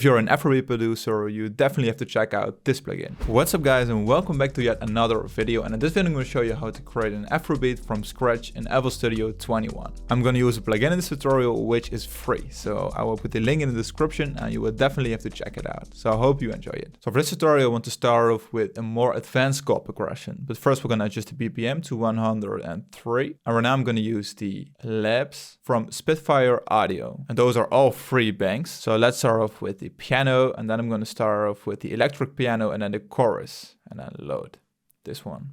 If you're an Afrobeat producer, you definitely have to check out this plugin. What's up guys, and welcome back to yet another video. And in this video I'm going to show you how to create an Afrobeat from scratch in FL Studio 21. I'm going to use a plugin in this tutorial which is free, so I will put the link in the description and you will definitely have to check it out. So I hope you enjoy it. So for this tutorial I want to start off with a more advanced chord progression, but first we're going to adjust the BPM to 103. And right now I'm going to use the Labs from Spitfire Audio, and those are all free banks. So let's start off with the piano, and then I'm going to start off with the electric piano and then the chorus, and then load this one.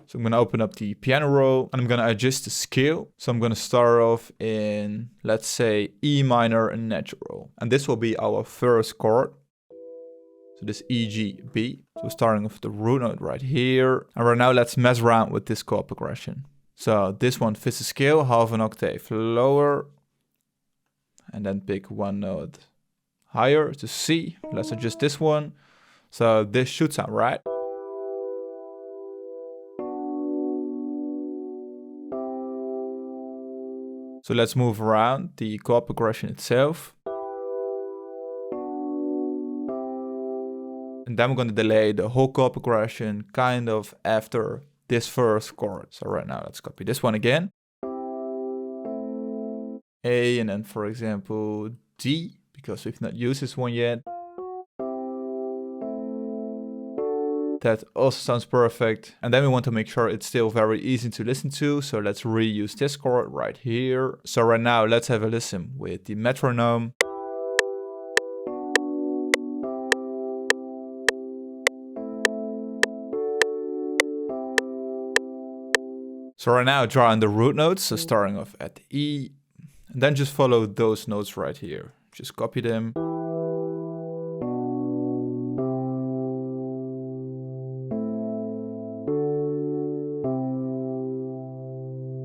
So I'm going to open up the piano roll and I'm going to adjust the scale. So I'm going to start off in, let's say, E minor natural, and this will be our first chord. So this E, G, B. So starting with the root note right here. And right now let's mess around with this chord progression. So this one fits the scale half an octave lower, and then pick one note higher to C. Let's adjust this one. So this should sound right. So let's move around the chord progression itself. And then we're going to delay the whole chord progression kind of after this first chord. So right now let's copy this one again. A, and then for example D, because we've not used this one yet. That also sounds perfect. And then we want to make sure it's still very easy to listen to, so let's reuse this chord right here. So right now let's have a listen with the metronome. So right now draw in the root notes, so starting off at the E, and then just follow those notes right here. Just copy them.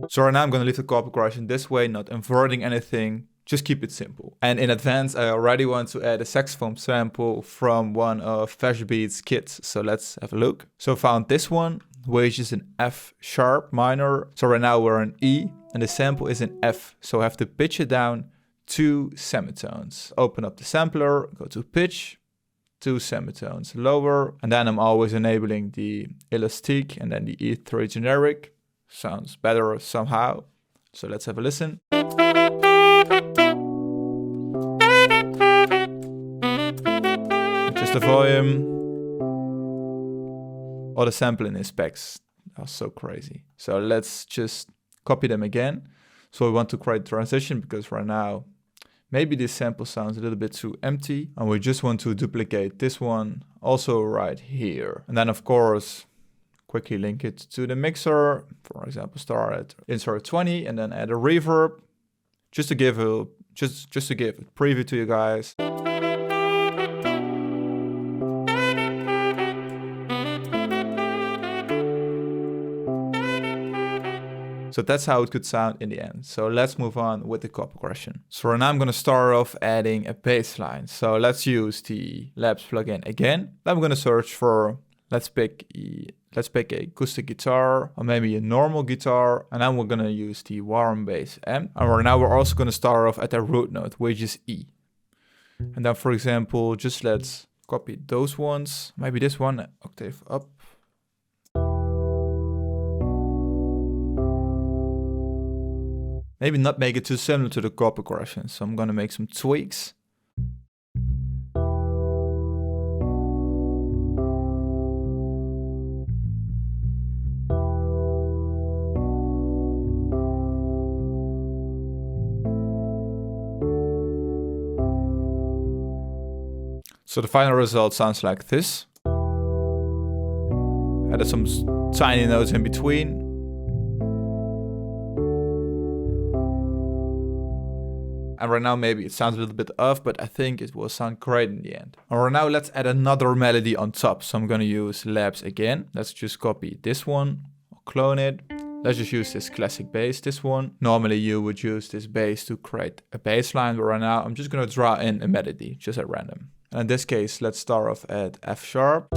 So right now I'm going to leave the chord progression this way, not inverting anything. Just keep it simple. And in advance, I already want to add a saxophone sample from one of Afrobeats kits. So let's have a look. So I found this one, which is an F sharp minor. So right now we're in E and the sample is in F. So I have to pitch it down 2 semitones. Open up the sampler, go to pitch, 2 semitones lower. And then I'm always enabling the elastic and then the E3 generic. Sounds better somehow. So let's have a listen. Just the volume. All the sampling specs are so crazy. So let's just copy them again. So we want to create transition because right now, maybe this sample sounds a little bit too empty. And we just want to duplicate this one also right here. And then of course, quickly link it to the mixer. For example, start at insert 20 and then add a reverb. Just to give a preview to you guys. So that's how it could sound in the end. So let's move on with the chord progression. So right now I'm going to start off adding a bass line. So let's use the Labs plugin again. Then I'm going to search for, let's pick a acoustic guitar or maybe a normal guitar. And then we're going to use the warm bass M. And right now we're also going to start off at the root note, which is E. And then for example, just let's copy those ones. Maybe this one octave up. Maybe not make it too similar to the chord progression, so I'm gonna make some tweaks. So the final result sounds like this. Added some tiny notes in between. And right now maybe it sounds a little bit off, but I think it will sound great in the end. And right now let's add another melody on top. So I'm gonna use Labs again. Let's just copy this one, or clone it. Let's just use this classic bass, this one. Normally you would use this bass to create a bass line, but right now I'm just gonna draw in a melody, just at random. And in this case, let's start off at F sharp.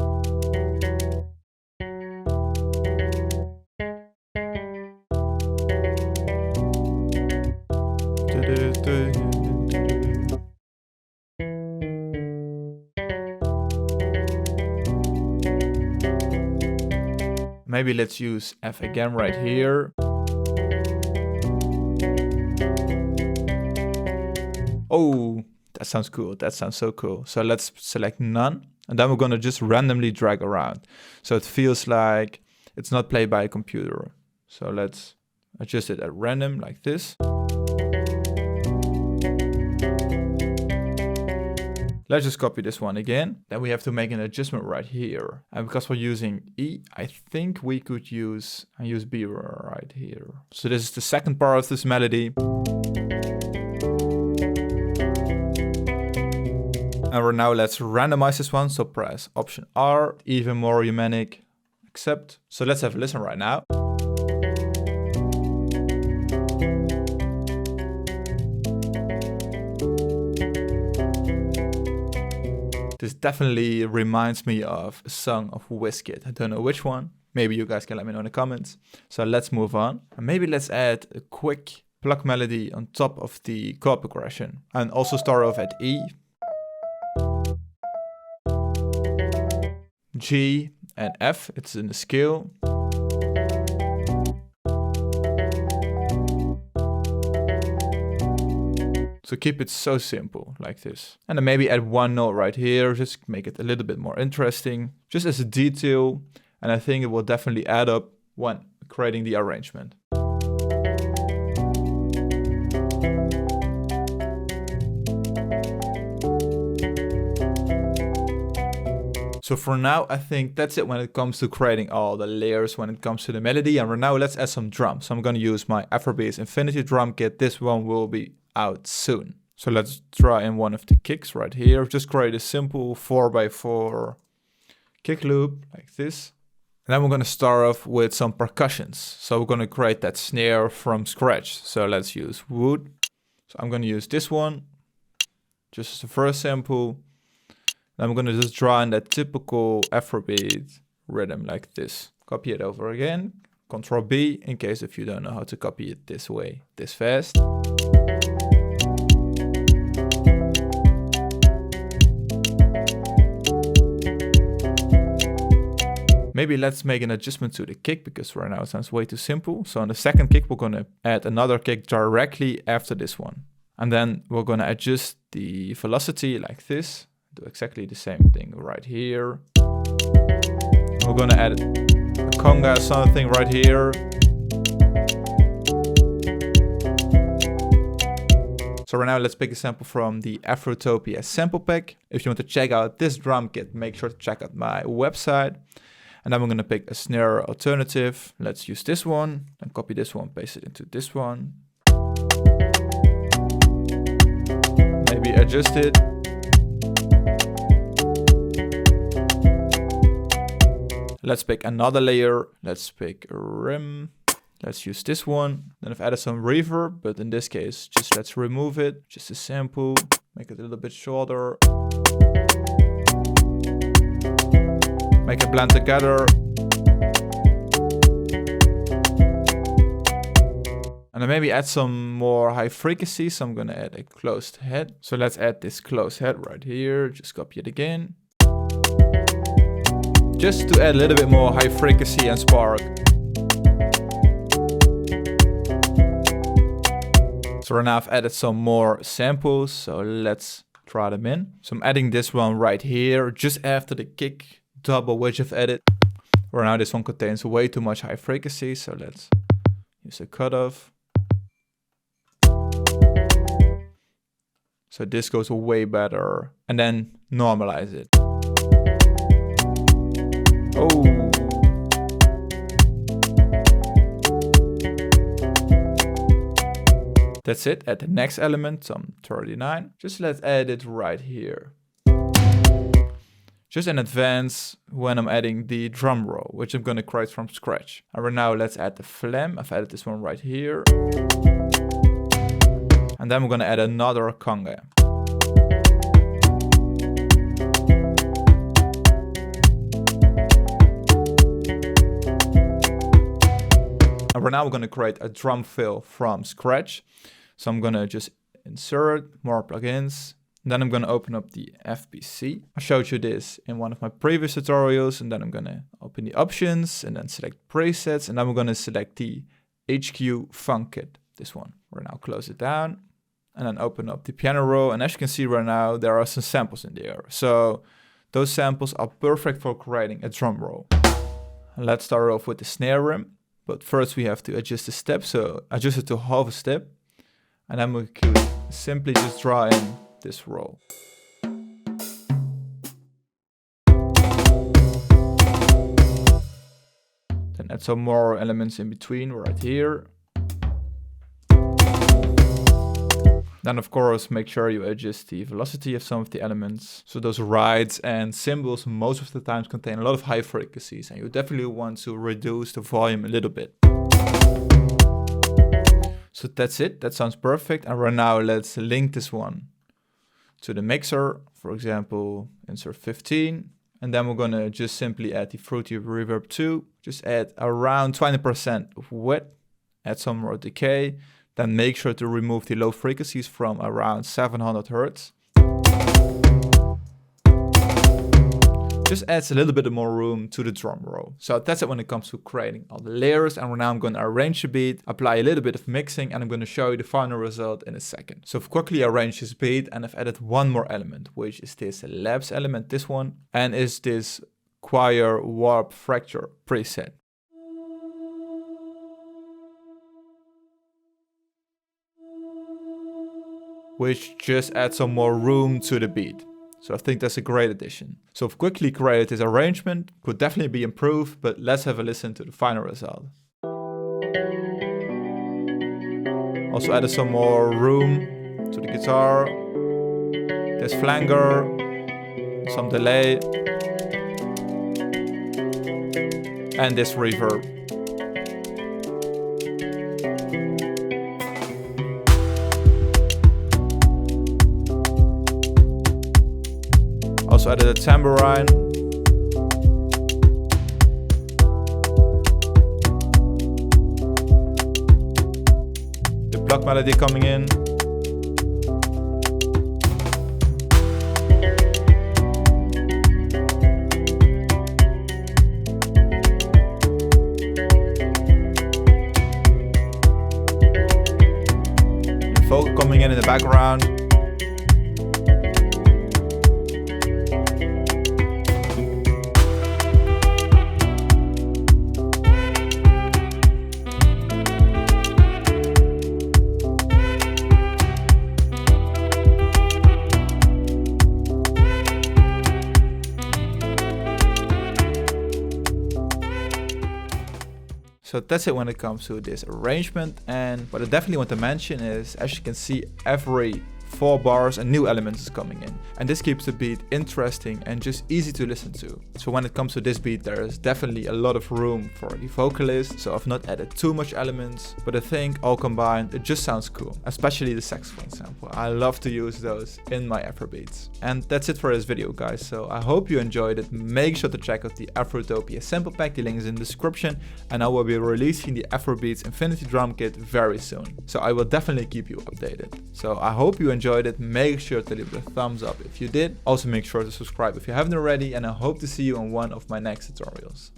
Maybe let's use F again right here. Oh, that sounds cool. That sounds so cool. So let's select none. And then we're gonna just randomly drag around. So it feels like it's not played by a computer. So let's adjust it at random like this. Let's just copy this one again. Then we have to make an adjustment right here. And because we're using E, I think we could use B right here. So this is the second part of this melody. And now let's randomize this one. So press Option R, even more humanic, accept. So let's have a listen right now. This definitely reminds me of a song of Wizkid. I don't know which one. Maybe you guys can let me know in the comments. So let's move on. And maybe let's add a quick Pluck melody on top of the chord progression. And also start off at E, G, and F. It's in the scale. So keep it so simple like this. And then maybe add one note right here, just make it a little bit more interesting, just as a detail. And I think it will definitely add up when creating the arrangement. So for now, I think that's it when it comes to creating all the layers when it comes to the melody. And for now, let's add some drums. So I'm gonna use my Afrobeats Infinity drum kit. This one will be out soon. So let's try in one of the kicks right here. Just create a simple 4x4 kick loop like this. And then we're going to start off with some percussions. So we're going to create that snare from scratch. So let's use wood. So I'm going to use this one, just as the first sample. Then I'm going to just draw in that typical Afrobeat rhythm like this. Copy it over again. Control B in case if you don't know how to copy it this way, this fast. Maybe let's make an adjustment to the kick because right now it sounds way too simple. So on the second kick, we're gonna add another kick directly after this one. And then we're gonna adjust the velocity like this. Do exactly the same thing right here. We're gonna add a conga something right here. So right now let's pick a sample from the Afrotopia sample pack. If you want to check out this drum kit, make sure to check out my website. And then we're gonna pick a snare alternative. Let's use this one and copy this one, paste it into this one. Maybe adjust it. Let's pick another layer. Let's pick a rim. Let's use this one. Then I've added some reverb, but in this case, just let's remove it. Just a sample, make it a little bit shorter. Make it blend together. And then maybe add some more high frequency. So I'm gonna add a closed head. So let's add this closed head right here. Just copy it again. Just to add a little bit more high frequency and spark. So right now I've added some more samples, so let's try them in. So I'm adding this one right here, just after the kick double which I've added. Right now this one contains way too much high frequency, so let's use a cutoff. So this goes way better. And then normalize it. Oh. That's it. At the next element, some 39. Just let's add it right here. Just in advance when I'm adding the drum roll, which I'm going to create from scratch. And right now let's add the flam. I've added this one right here. And then we're going to add another conga. And right now we're going to create a drum fill from scratch. So I'm going to just insert more plugins, Then I'm gonna open up the FBC. I showed you this in one of my previous tutorials, and then I'm gonna open the options and then select presets, and then we're gonna select the HQ Funk Kit, this one. We're now close it down and then open up the piano roll. And as you can see right now, there are some samples in there. So those samples are perfect for creating a drum roll. Let's start off with the snare rim. But first we have to adjust the step. So adjust it to half a step. And then we could simply just draw in this roll. Then add some more elements in between right here. Then of course make sure you adjust the velocity of some of the elements. So those rides and cymbals most of the times contain a lot of high frequencies, and you definitely want to reduce the volume a little bit. So that's it, that sounds perfect. And right now let's link this one to the mixer. For example, insert 15. And then we're gonna just simply add the Fruity Reverb 2. Just add around 20% of width, add some more decay. Then make sure to remove the low frequencies from around 700 Hertz. Just adds a little bit more room to the drum roll. So that's it when it comes to creating all the layers. And now I'm going to arrange the beat, apply a little bit of mixing, and I'm going to show you the final result in a second. So I've quickly arranged this beat, and I've added one more element, which is this Labs element, this one, and is this Choir Warp Fracture preset. Which just adds some more room to the beat. So I think that's a great addition. So I've quickly created this arrangement, could definitely be improved, but let's have a listen to the final result. Also added some more room to the guitar. There's flanger, some delay, and this reverb. Also added a tambourine. The Pluck melody coming in. The vocal coming in the background. So that's it when it comes to this arrangement. And what I definitely want to mention is, as you can see, every 4 bars a new element is coming in. And this keeps the beat interesting and just easy to listen to. So when it comes to this beat, there is definitely a lot of room for the vocalist. So I've not added too much elements, but I think all combined, it just sounds cool. Especially the saxophone sample. I love to use those in my Afrobeats. And that's it for this video, guys. So I hope you enjoyed it. Make sure to check out the Afrotopia sample pack. The link is in the description. And I will be releasing the Afrobeats Infinity Drum Kit very soon. So I will definitely keep you updated. So I hope you enjoyed it. Make sure to leave a thumbs up if you did. Also make sure to subscribe if you haven't already, and I hope to see you in one of my next tutorials.